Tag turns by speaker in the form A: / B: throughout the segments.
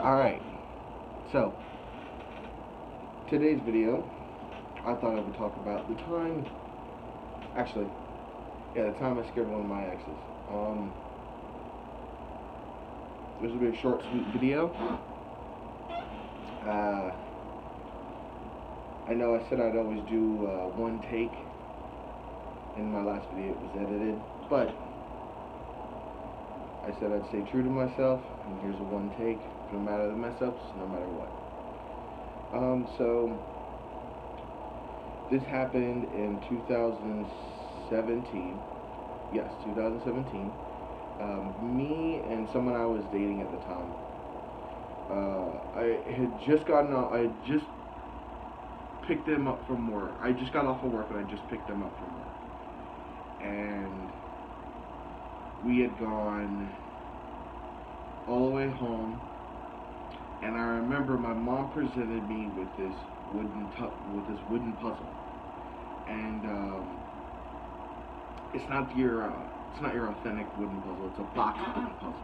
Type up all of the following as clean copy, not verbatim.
A: Alright, so today's video, I thought I would talk about the time, the time I scared one of my exes. This will be a short, sweet video. I know I said I'd always do one take. In my last video it was edited, but I said I'd stay true to myself, and here's a one take, no matter the mess ups, no matter what. So this happened in 2017. Yes, 2017. Me and someone I was dating at the time. I had just gotten out. I had just picked them up from work. I just got off of work, and I just picked them up from work. And we had gone all the way home, and I remember my mom presented me with this wooden puzzle, and it's not your authentic wooden puzzle. It's a box wooden puzzle,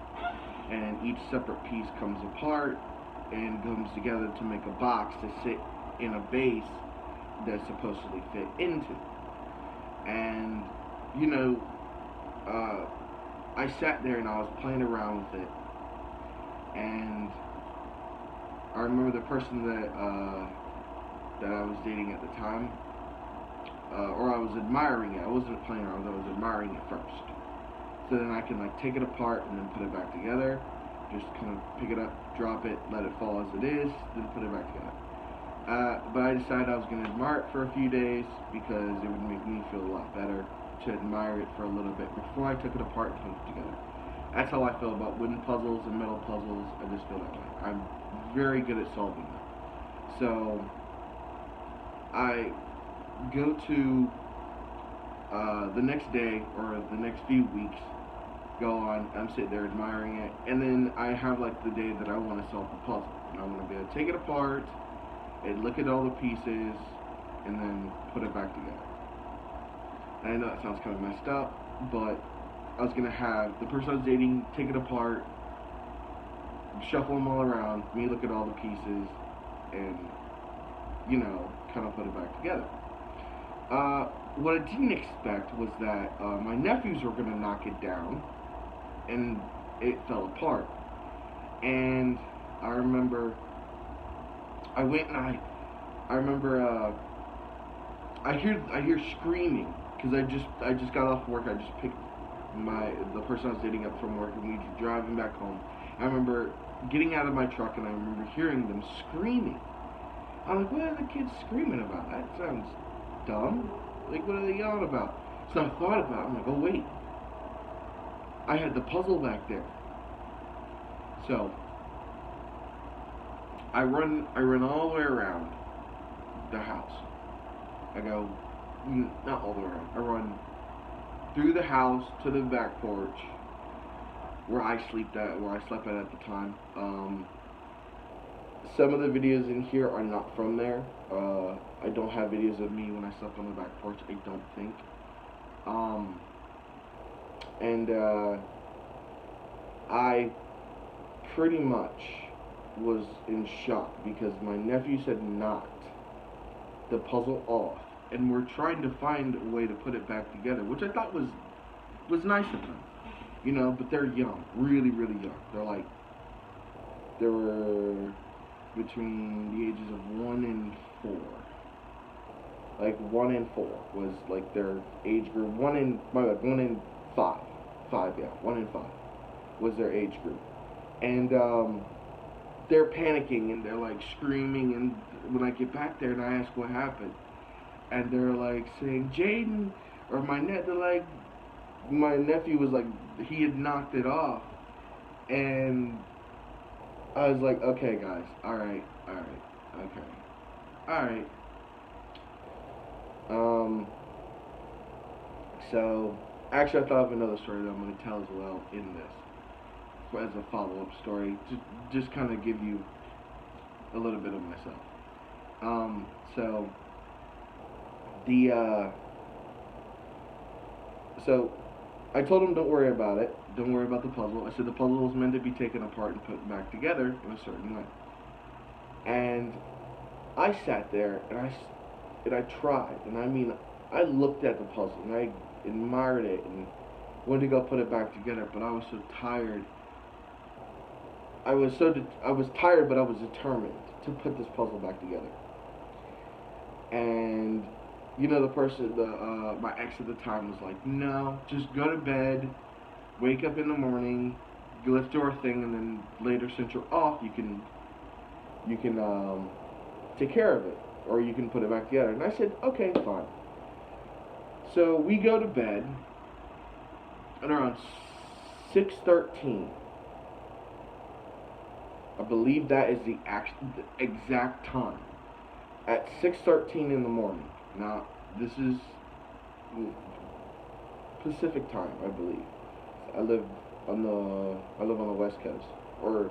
A: and each separate piece comes apart and comes together to make a box to sit in a base that's supposedly fit into. And you know, I sat there and I was playing around with it, and I remember the person that I was dating at the time, or I was admiring it. I wasn't playing around with it, I was admiring it first. So then I can like take it apart and then put it back together, just kind of pick it up, drop it, let it fall as it is, then put it back together. But I decided I was going to admire it for a few days because it would make me feel a lot better to admire it for a little bit before I took it apart and put it together. That's how I feel about wooden puzzles and metal puzzles. I just feel that way. I'm very good at solving them. So I go to the next day or the next few weeks, go on, I'm sitting there admiring it, and then I have like the day that I want to solve the puzzle. And I want to be able to take it apart and look at all the pieces and then put it back together. And I know that sounds kind of messed up, but I was going to have the person I was dating take it apart, shuffle them all around, me look at all the pieces, and, you know, kind of put it back together. What I didn't expect was that my nephews were going to knock it down, and it fell apart. And I remember I went and I remember I hear screaming because I just got off work. I just picked the person I was dating up from work, and we were driving back home. I remember getting out of my truck, and I remember hearing them screaming. I'm like, what are the kids screaming about? That sounds dumb. Like, what are they yelling about? So I thought about it. I'm like, oh wait, I had the puzzle back there. So I run all the way around the house. I go, not all the way around. I run through the house to the back porch where I slept at the time. Some of the videos in here are not from there. I don't have videos of me when I slept on the back porch, I don't think. I pretty much was in shock because my nephews had knocked the puzzle off, and we're trying to find a way to put it back together, which I thought was nice of them, you know. But they're young, really, really young. They were between the ages of 1 and 4. Like 1 and 4 was like their age group. 1 and 5. 5, yeah, 1 and 5 was their age group, and they're panicking and they're like screaming. And when I get back there and I ask what happened, and they're like saying Jaden or my nephew was like, he had knocked it off. And I was like, okay guys, alright, okay, alright. So actually I thought of another story that I'm going to tell as well in this, as a follow-up story, to just kind of give you a little bit of myself. So I told him, don't worry about it. Don't worry about the puzzle. I said the puzzle was meant to be taken apart and put back together in a certain way. And I sat there and I tried. And I mean, I looked at the puzzle and I admired it and wanted to go put it back together. But I was so tired. I was tired, but I was determined to put this puzzle back together. And the person, my ex at the time was like, no, just go to bed, wake up in the morning, let's do our thing, and then later, since you're off, you can take care of it, or you can put it back together. And I said, okay, fine. So we go to bed, and around 6:13, I believe that is the exact time. At 6:13 in the morning. Now, this is Pacific time, I believe. I live on the West Coast, or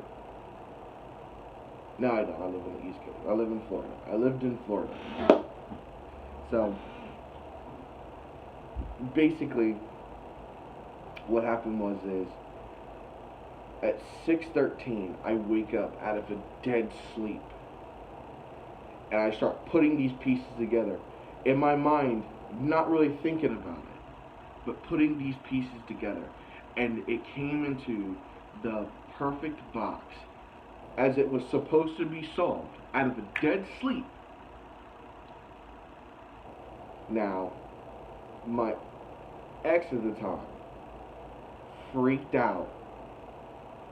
A: no, I don't. I live on the East Coast. I live in Florida. I lived in Florida. So basically, what happened is at 6:13, I wake up out of a dead sleep. And I start putting these pieces together. In my mind, not really thinking about it, but putting these pieces together. And it came into the perfect box as it was supposed to be solved out of a dead sleep. Now, my ex at the time freaked out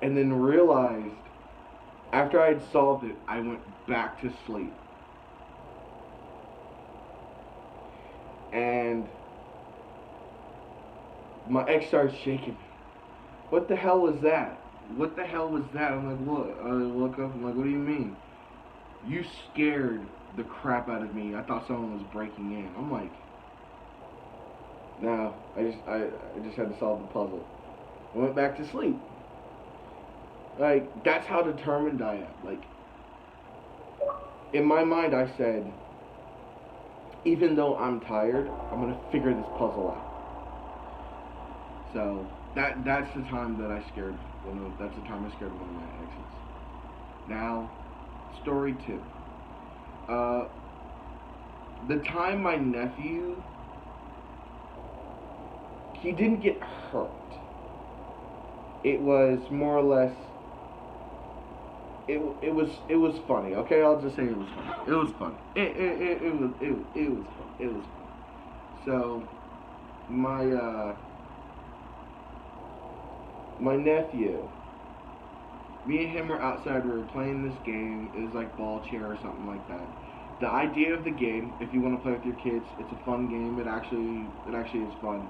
A: and then realized after I had solved it, I went back to sleep. And my ex started shaking me. What the hell was that? What the hell was that? I'm like, what? I look up, I'm like, what do you mean? You scared the crap out of me. I thought someone was breaking in. I'm like, no, I just had to solve the puzzle. I went back to sleep. Like, that's how determined I am. Like, in my mind I said, even though I'm tired, I'm gonna figure this puzzle out. So that's the time that I scared that's the time I scared one of my exes. Now, story 2. The time my nephew, he didn't get hurt. It was more or less. It was funny. Okay, I'll just say it was funny. It was funny. It was fun. It was fun. So my nephew, me and him were outside. We were playing this game. It was like ball chair or something like that. The idea of the game, if you want to play with your kids, it's a fun game. It actually is fun.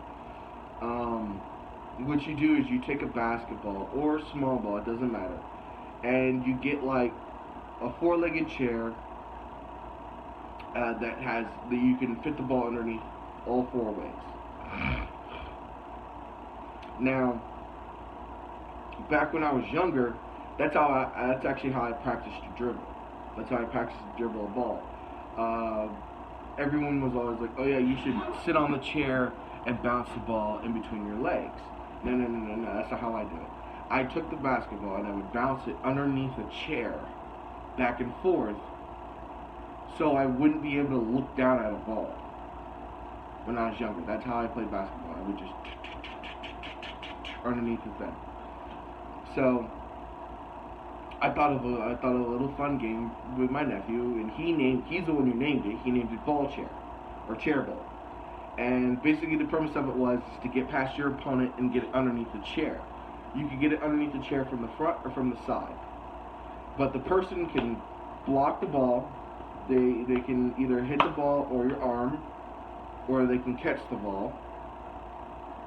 A: What you do is you take a basketball or a small ball, it doesn't matter, and you get like a 4-legged chair that you can fit the ball underneath all 4 ways. Now, back when I was younger, that's actually how I practiced to dribble. That's how I practiced to dribble a ball. Everyone was always like, oh yeah, you should sit on the chair and bounce the ball in between your legs. No, that's not how I do it. I took the basketball and I would bounce it underneath a chair, back and forth, so I wouldn't be able to look down at a ball when I was younger. That's how I played basketball. I would just underneath the thing. So I thought of a little fun game with my nephew, and he's the one who named it. He named it ball chair, or chair ball. And basically the premise of it was to get past your opponent and get it underneath the chair. You can get it underneath the chair from the front or from the side. But the person can block the ball. They can either hit the ball or your arm, or they can catch the ball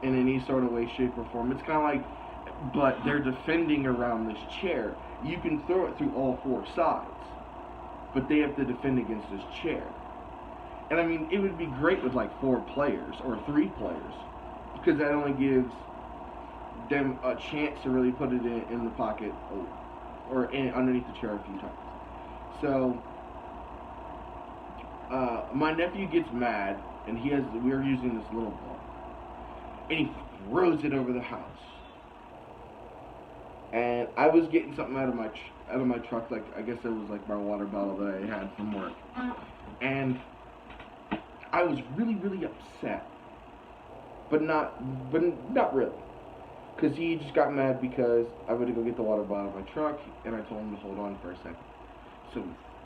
A: in any sort of way, shape, or form. It's kind of like, but they're defending around this chair. You can throw it through all 4 sides, but they have to defend against this chair. And I mean, it would be great with like 4 players or 3 players, because that only gives them a chance to really put it in the pocket or underneath the chair a few times. So my nephew gets mad, and we are using this little ball, and he throws it over the house. And I was getting something out of my truck, like I guess it was like my water bottle that I had from work, and I was really really upset, but not really, because he just got mad because I went to go get the water bottle out of my truck, and I told him to hold on for a second, so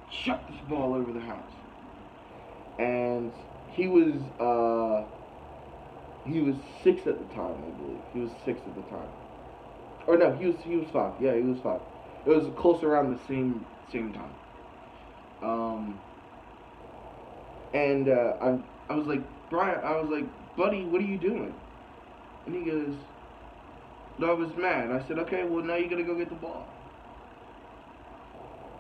A: he chucked this ball over the house, and he was 6 at the time, I believe. He was 6 at the time. Or no, he was 5. Yeah, he was 5. It was close around the same time. I was like, Brian, I was like, buddy, what are you doing? And he goes, no, I was mad. I said, okay, well now you gotta go get the ball.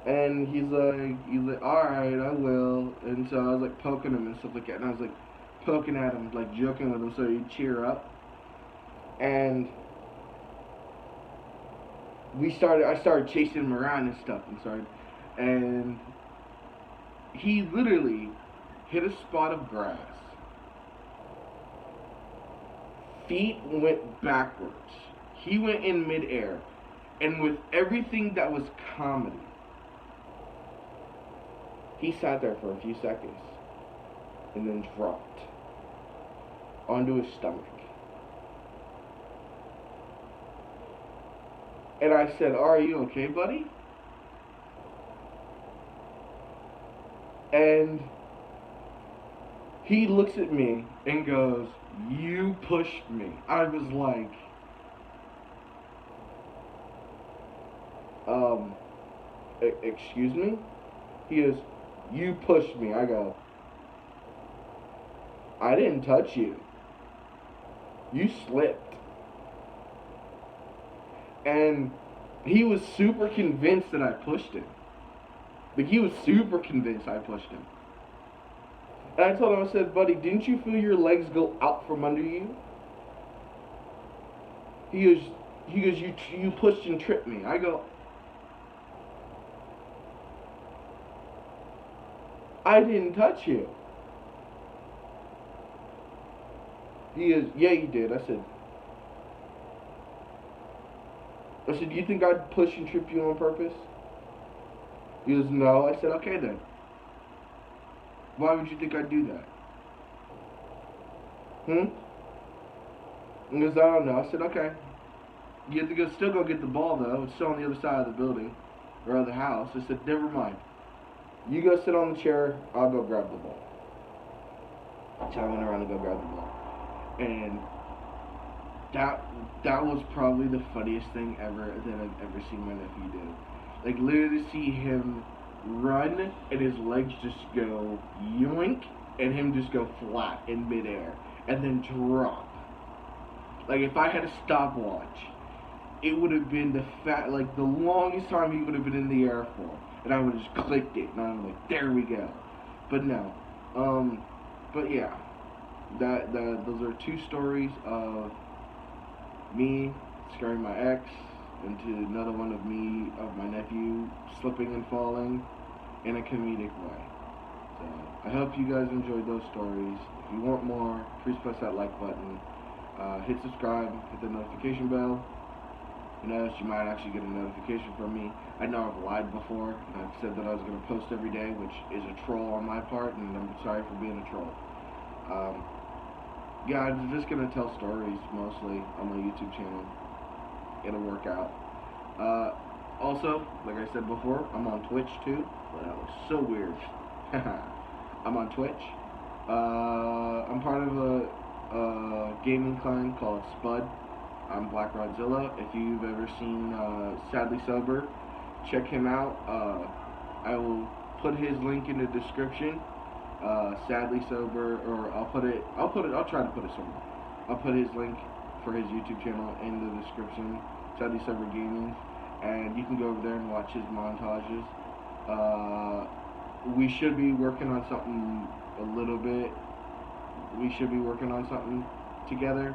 A: And he's like, all right, I will. And so I was like poking him and stuff like that. And I was like poking at him, like joking with him, so he'd cheer up. And I started chasing him around and stuff, and he literally hit a spot of grass. Feet went backwards. He went in midair, and with everything that was comedy, he sat there for a few seconds, and then dropped onto his stomach. And I said, are you okay, buddy? And he looks at me and goes, you pushed me. I was like, excuse me? He goes, you pushed me. I go, I didn't touch you. You slipped. And he was super convinced that I pushed him. Like, he was super convinced I pushed him. And I told him, I said, buddy, didn't you feel your legs go out from under you? He goes, you pushed and tripped me. I go, I didn't touch you. He goes, yeah, you did. I said, do you think I'd push and trip you on purpose? He goes, no. I said, okay then. Why would you think I'd do that? He goes, I don't know. I said, okay. You have to still go get the ball though. It's still on the other side of the building, or of the house. I said, never mind. You go sit on the chair, I'll go grab the ball. So I went around to go grab the ball. And that was probably the funniest thing ever that I've ever seen my nephew do. Like, literally to see him run and his legs just go yoink and him just go flat in midair and then drop. Like, if I had a stopwatch, it would have been the longest time he would have been in the air for, and I would have just clicked it and I'm like, there we go. But no, but yeah, those are 2 stories of me scaring my ex, and to another one of my nephew slipping and falling in a comedic way. So I hope you guys enjoyed those stories. If you want more, please press that like button. Hit subscribe, hit the notification bell. You know, you might actually get a notification from me. I know I've lied before, and I've said that I was going to post every day, which is a troll on my part, and I'm sorry for being a troll. Yeah, I'm just going to tell stories, mostly, on my YouTube channel. It'll work out. Also, like I said before, I'm on Twitch, too. Well, that was so weird. I'm on Twitch. I'm part of a gaming clan called Spud. I'm Black Rodzilla. If you've ever seen Sadlysober, check him out. I will put his link in the description. Sadlysober, or I'll try to put it somewhere. I'll put his link for his YouTube channel in the description, Sadlysober Gaming, and you can go over there and watch his montages. We should be working on something a little bit. We should be working on something together.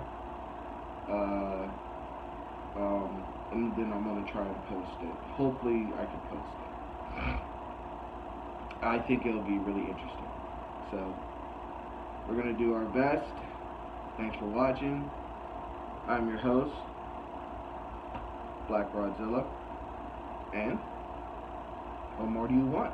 A: And then I'm gonna try and post it. Hopefully I can post it. I think it'll be really interesting. So, we're gonna do our best. Thanks for watching. I'm your host, Black Rodzilla, and what more do you want?